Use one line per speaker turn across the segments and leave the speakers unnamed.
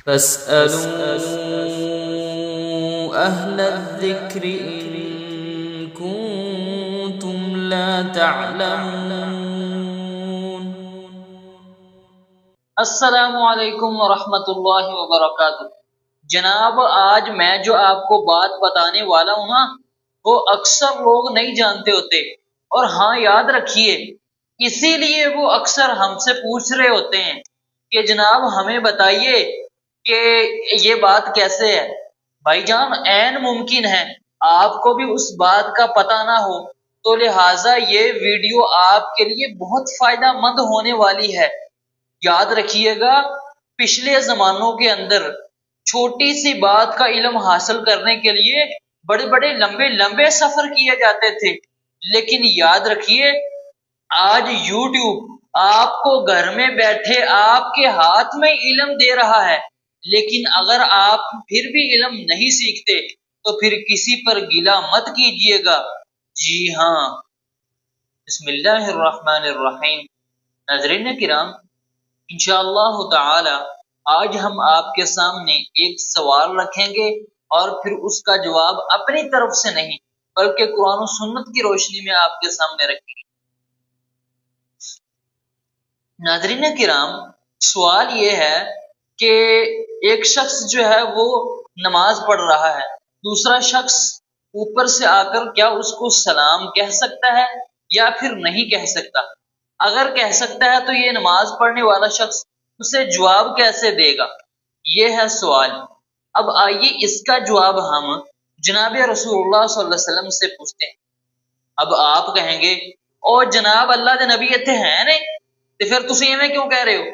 فاسألوا أهل الذكر إن كنتم لا تعلمون.
السلام علیکم ورحمۃ اللہ وبرکاتہ۔ جناب، آج میں جو آپ کو بات بتانے والا ہوں نا، وہ اکثر لوگ نہیں جانتے ہوتے، اور ہاں یاد رکھیے، اسی لیے وہ اکثر ہم سے پوچھ رہے ہوتے ہیں کہ جناب ہمیں بتائیے کہ یہ بات کیسے ہے۔ بھائی جان، عین ممکن ہے آپ کو بھی اس بات کا پتہ نہ ہو، تو لہٰذا یہ ویڈیو آپ کے لیے بہت فائدہ مند ہونے والی ہے۔ یاد رکھیے گا، پچھلے زمانوں کے اندر چھوٹی سی بات کا علم حاصل کرنے کے لیے بڑے بڑے لمبے لمبے سفر کیے جاتے تھے، لیکن یاد رکھیے آج یوٹیوب آپ کو گھر میں بیٹھے آپ کے ہاتھ میں علم دے رہا ہے، لیکن اگر آپ پھر بھی علم نہیں سیکھتے تو پھر کسی پر گلہ مت کیجیے گا۔ جی ہاں، بسم اللہ الرحمن الرحیم۔ ناظرین کرام، انشاءاللہ تعالی آج ہم آپ کے سامنے ایک سوال رکھیں گے، اور پھر اس کا جواب اپنی طرف سے نہیں بلکہ قرآن و سنت کی روشنی میں آپ کے سامنے رکھیں گے۔ ناظرین کرام، سوال یہ ہے کہ ایک شخص جو ہے وہ نماز پڑھ رہا ہے، دوسرا شخص اوپر سے آ کر کیا اس کو سلام کہہ سکتا ہے یا پھر نہیں کہہ سکتا؟ اگر کہہ سکتا ہے تو یہ نماز پڑھنے والا شخص اسے جواب کیسے دے گا؟ یہ ہے سوال۔ اب آئیے اس کا جواب ہم جناب رسول اللہ صلی اللہ علیہ وسلم سے پوچھتے ہیں۔ اب آپ کہیں گے، او جناب اللہ دے نبی اتنے ہیں نہیں تو پھر تسی ایویں کیوں کہہ رہے ہو؟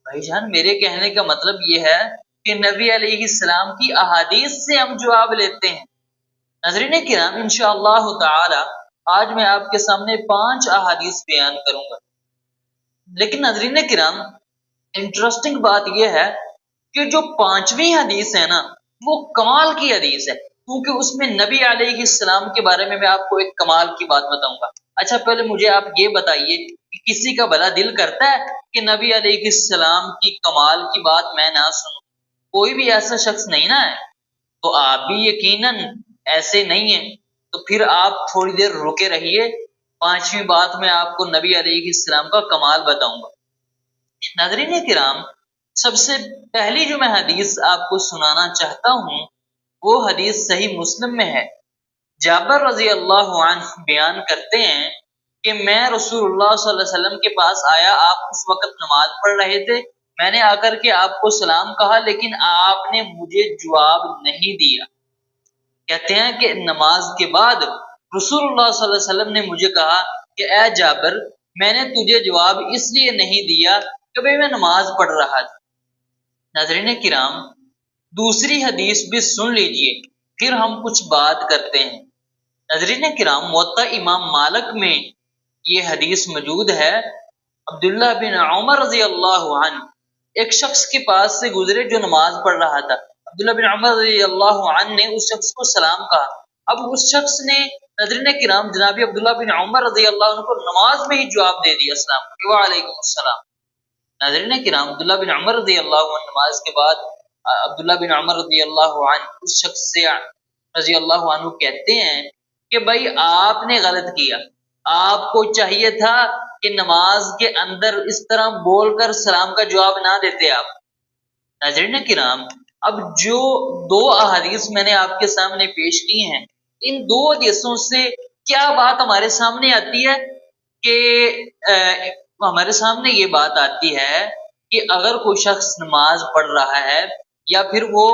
بھائی جان، میرے کہنے کا مطلب یہ ہے کہ نبی علیہ السلام کی احادیث سے ہم جواب لیتے ہیں۔ ناظرین کرام، انشاءاللہ تعالی آج میں آپ کے سامنے 5 احادیث بیان کروں گا، لیکن ناظرین کرام انٹرسٹنگ بات یہ ہے کہ جو 5ویں حدیث ہے نا، وہ کمال کی حدیث ہے، کیونکہ اس میں نبی علیہ السلام کے بارے میں آپ کو ایک کمال کی بات بتاؤں گا۔ اچھا، پہلے مجھے آپ یہ بتائیے کہ کسی کا بھلا دل کرتا ہے کہ نبی علیہ السلام کی کمال کی بات میں نہ سنوں؟ کوئی بھی ایسا شخص نہیں نا ہے، تو آپ بھی یقیناً ایسے نہیں ہیں، تو پھر آپ تھوڑی دیر رکے رہیے، 5ویں بات میں آپ کو نبی علیہ السلام کا کمال بتاؤں گا۔ ناظرین کرام، سب سے پہلی جو میں حدیث آپ کو سنانا چاہتا ہوں وہ حدیث صحیح مسلم میں ہے۔ جابر رضی اللہ عنہ بیان کرتے ہیں کہ میں رسول اللہ صلی اللہ علیہ وسلم کے پاس آیا، آپ اس وقت نماز پڑھ رہے تھے، میں نے آ کر کے آپ کو سلام کہا لیکن آپ نے مجھے جواب نہیں دیا۔ کہتے ہیں کہ نماز کے بعد رسول اللہ صلی اللہ علیہ وسلم نے مجھے کہا کہ اے جابر، میں نے تجھے جواب اس لیے نہیں دیا کہ بھئی میں نماز پڑھ رہا تھا۔ ناظرین کرام، دوسری حدیث بھی سن لیجئے، پھر ہم کچھ بات کرتے ہیں۔ ناظرین کرام، موطا امام مالک میں یہ حدیث موجود ہے۔ عبداللہ بن عمر رضی اللہ عنہ ایک شخص کے پاس سے گزرے جو نماز پڑھ رہا تھا۔ عبداللہ بن عمر رضی اللہ عنہ نے اس شخص کو سلام کہا۔ اب اس شخص نے، ناظرین کرام، جناب عبداللہ بن عمر رضی اللہ عنہ کو نماز میں ہی جواب دے دیا، السلام وعلیکم السلام۔ ناظرین کرام، عبداللہ بن عمر رضی اللہ عنہ نماز کے بعد عبداللہ بن عمر رضی اللہ عنہ اس شخص سے رضی اللہ عنہ کہتے ہیں کہ بھائی آپ نے غلط کیا، آپ کو چاہیے تھا کہ نماز کے اندر اس طرح بول کر سلام کا جواب نہ دیتے آپ۔ ناظرین کرام، اب جو 2 احادیث میں نے آپ کے سامنے پیش کی ہیں، ان 2 حدیثوں سے کیا بات ہمارے سامنے آتی ہے کہ ہمارے سامنے یہ بات آتی ہے کہ اگر کوئی شخص نماز پڑھ رہا ہے یا پھر وہ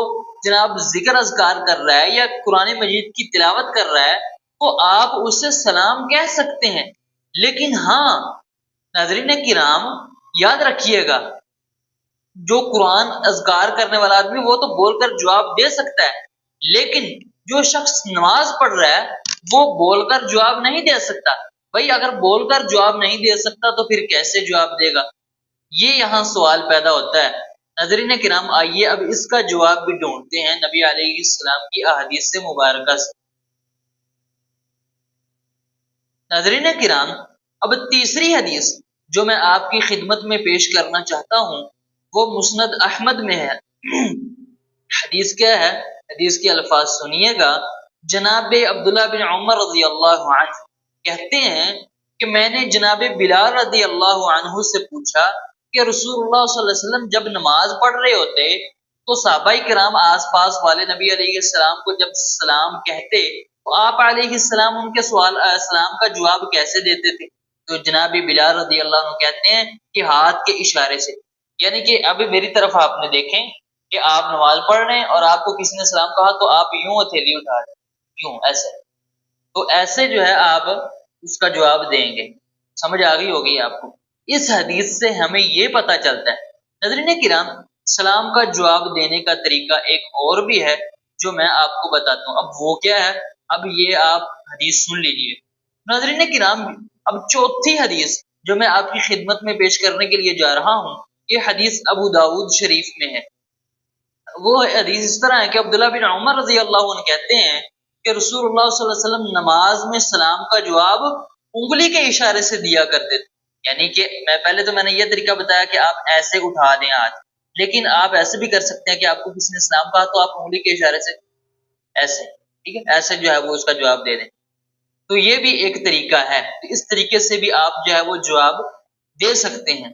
جناب ذکر اذکار کر رہا ہے یا قرآن مجید کی تلاوت کر رہا ہے تو آپ اسے سلام کہہ سکتے ہیں، لیکن ہاں ناظرین کرام یاد رکھیے گا، جو قرآن اذکار کرنے والا آدمی وہ تو بول کر جواب دے سکتا ہے، لیکن جو شخص نماز پڑھ رہا ہے وہ بول کر جواب نہیں دے سکتا۔ بھائی اگر بول کر جواب نہیں دے سکتا تو پھر کیسے جواب دے گا؟ یہ یہاں سوال پیدا ہوتا ہے۔ ناظرین کرام، آئیے اب اس کا جواب بھی ڈھونڈتے ہیں نبی علیہ السلام کی احادیث سے مبارکہ سے۔ ناظرین کرام، اب تیسری حدیث جو میں آپ کی خدمت میں پیش کرنا چاہتا ہوں وہ مسند احمد میں ہے۔ حدیث کیا ہے؟ حدیث کے الفاظ سنیے گا۔ جناب عبداللہ بن عمر رضی اللہ عنہ کہتے ہیں کہ میں نے جناب بلال رضی اللہ عنہ سے پوچھا کہ رسول اللہ صلی اللہ علیہ وسلم جب نماز پڑھ رہے ہوتے تو صحابہ کرام آس پاس والے نبی علیہ السلام کو جب سلام کہتے تو آپ علیہ السلام ان کے سلام کا جواب کیسے دیتے تھے؟ تو جناب بلال رضی اللہ عنہ کہتے ہیں کہ ہاتھ کے اشارے سے، یعنی کہ ابھی میری طرف آپ نے دیکھیں کہ آپ نماز پڑھ رہے ہیں اور آپ کو کسی نے سلام کہا تو آپ یوں ہتھیلی اٹھا رہے ہیں، یوں ایسے، تو ایسے جو ہے آپ اس کا جواب دیں گے۔ سمجھ آ گئی ہوگی آپ کو۔ اس حدیث سے ہمیں یہ پتہ چلتا ہے ناظرین کرام، سلام کا جواب دینے کا طریقہ ایک اور بھی ہے جو میں آپ کو بتاتا ہوں۔ اب وہ کیا ہے؟ اب یہ آپ حدیث سن لیجئے ناظرین کرام۔ اب چوتھی حدیث جو میں آپ کی خدمت میں پیش کرنے کے لیے جا رہا ہوں، یہ حدیث ابو داود شریف میں ہے۔ وہ حدیث اس طرح ہے کہ عبداللہ بن عمر رضی اللہ عنہ کہتے ہیں کہ رسول اللہ صلی اللہ علیہ وسلم نماز میں سلام کا جواب انگلی کے اشارے سے دیا کرتے تھے، یعنی کہ میں نے یہ طریقہ بتایا کہ آپ ایسے اٹھا دیں ہاتھ، لیکن آپ ایسے بھی کر سکتے ہیں کہ آپ کو کسی نے سلام کہا تو آپ انگلی کے اشارے سے ایسے، ٹھیک ہے، ایسے جو ہے وہ اس کا جواب دے دیں، تو یہ بھی ایک طریقہ ہے۔ اس طریقے سے بھی آپ جو ہے وہ جواب دے سکتے ہیں۔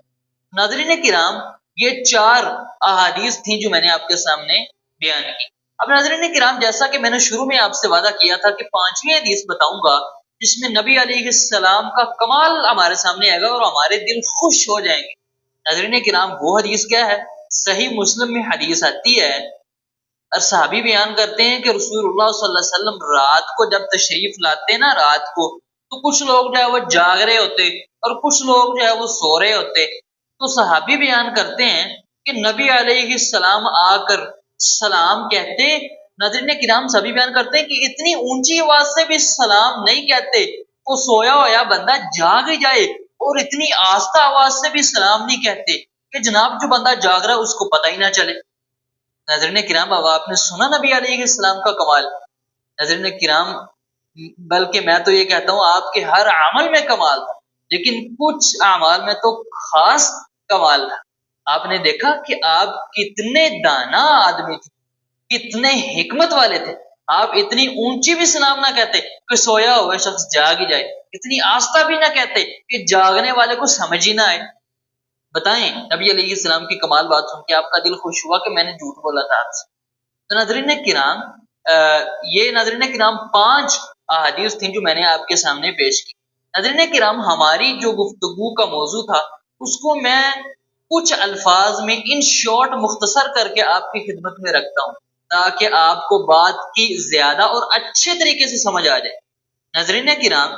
ناظرین کرام، یہ 4 احادیث تھیں جو میں نے آپ کے سامنے بیان کی۔ اب ناظرین کرام، جیسا کہ میں نے شروع میں آپ سے وعدہ کیا تھا کہ 5ویں حدیث بتاؤں گا جس میں نبی علیہ السلام کا کمال ہمارے سامنے آئے گا اور ہمارے دل خوش ہو جائیں گے۔ ناظرین کرام، وہ حدیث کیا ہے؟ صحیح مسلم میں حدیث آتی ہے اور صحابی بیان کرتے ہیں کہ رسول اللہ صلی اللہ علیہ وسلم رات کو جب تشریف لاتے نا رات کو، تو کچھ لوگ جو ہے وہ جاگ رہے ہوتے اور کچھ لوگ جو ہے وہ سو رہے ہوتے، تو صحابی بیان کرتے ہیں کہ نبی علیہ السلام آ کر سلام کہتے۔ ناظرین کرام، سبھی بیان کرتے ہیں کہ اتنی اونچی آواز سے بھی سلام نہیں کہتے، وہ سویا ہوا بندہ جاگ ہی جائے، اور اتنی آہستہ آواز سے بھی سلام نہیں کہتے کہ جناب جو بندہ جاگ رہا ہے اس کو پتہ ہی نہ چلے۔ ناظرین کرام، اب آپ نے سنا نبی علیہ السلام کا کمال۔ ناظرین کرام، بلکہ میں تو یہ کہتا ہوں آپ کے ہر عمل میں کمال تھا، لیکن کچھ اعمال میں تو خاص کمال تھا۔ آپ نے دیکھا کہ آپ کتنے دانا آدمی تھے، کتنے حکمت والے تھے۔ آپ اتنی اونچی بھی سلام نہ کہتے کہ سویا ہوا شخص جاگ ہی جائے، اتنی آستہ بھی نہ کہتے کہ جاگنے والے کو سمجھ ہی نہ آئے۔ بتائیں، نبی علیہ السلام کی کمال بات سن کے آپ کا دل خوش ہوا کہ میں نے جھوٹ بولا تھا آپ سے؟ تو ناظرین کرام، یہ ناظرین کرام 5 احادیث تھیں جو میں نے آپ کے سامنے پیش کی۔ ناظرین کرام، ہماری جو گفتگو کا موضوع تھا اس کو میں کچھ الفاظ میں ان شارٹ مختصر کر کے آپ کی خدمت میں رکھتا ہوں تاکہ آپ کو بات کی زیادہ اور اچھے طریقے سے سمجھ آ جائے۔ ناظرین کرام،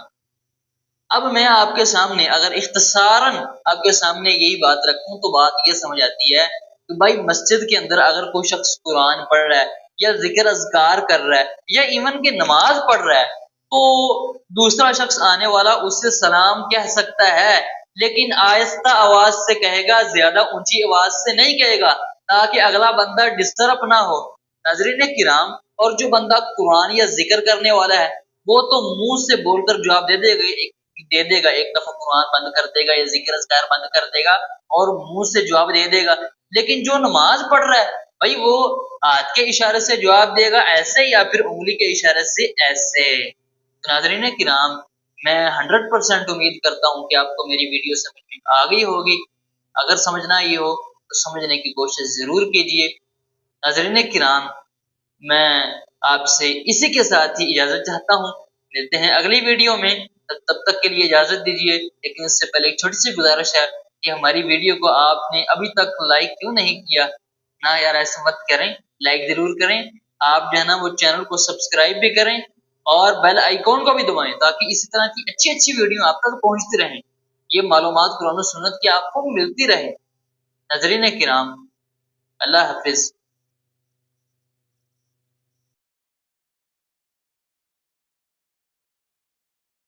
اب میں آپ کے سامنے اگر اختصاراً آپ کے سامنے یہی بات رکھوں تو بات یہ سمجھ آتی ہے کہ بھائی مسجد کے اندر اگر کوئی شخص قرآن پڑھ رہا ہے یا ذکر اذکار کر رہا ہے یا ایون کہ نماز پڑھ رہا ہے تو دوسرا شخص آنے والا اس سے سلام کہہ سکتا ہے، لیکن آہستہ آواز سے کہے گا، زیادہ اونچی آواز سے نہیں کہے گا تاکہ اگلا بندہ ڈسٹرب نہ ہو۔ ناظرین کرام، اور جو بندہ قرآن یا ذکر کرنے والا ہے وہ تو منہ سے بول کر جواب دے دے گا، ایک دفعہ قرآن بند کر دے گا یا ذکر اذکار بند کر دے گا اور منہ سے جواب دے گا، لیکن جو نماز پڑھ رہا ہے بھائی وہ ہاتھ کے اشارے سے جواب دے گا، ایسے یا پھر انگلی کے اشارے سے ایسے۔ ناظرین کرام، میں 100% امید کرتا ہوں کہ آپ کو میری ویڈیو سمجھ میں آ گئی ہوگی۔ اگر سمجھنا ہی ہو تو سمجھنے کی کوشش ضرور کیجیے۔ ناظرین کرام، میں آپ سے اسی کے ساتھ ہی اجازت چاہتا ہوں، ملتے ہیں اگلی ویڈیو میں، تب تک کے لیے اجازت دیجیے۔ لیکن اس سے پہلے ایک چھوٹی سی گزارش ہے کہ ہماری ویڈیو کو آپ نے ابھی تک لائک کیوں نہیں کیا؟ نہ یار، ایسا مت کریں، لائک ضرور کریں۔ آپ جو ہے نا وہ چینل کو سبسکرائب بھی کریں اور بیل آئیکن کو بھی دبائیں تاکہ اسی طرح کی اچھی اچھی ویڈیو آپ تک پہنچتی رہیں، یہ معلومات قرآن و سنت کی آپ کو ملتی رہے۔ ناظرین کرام، اللہ حافظ۔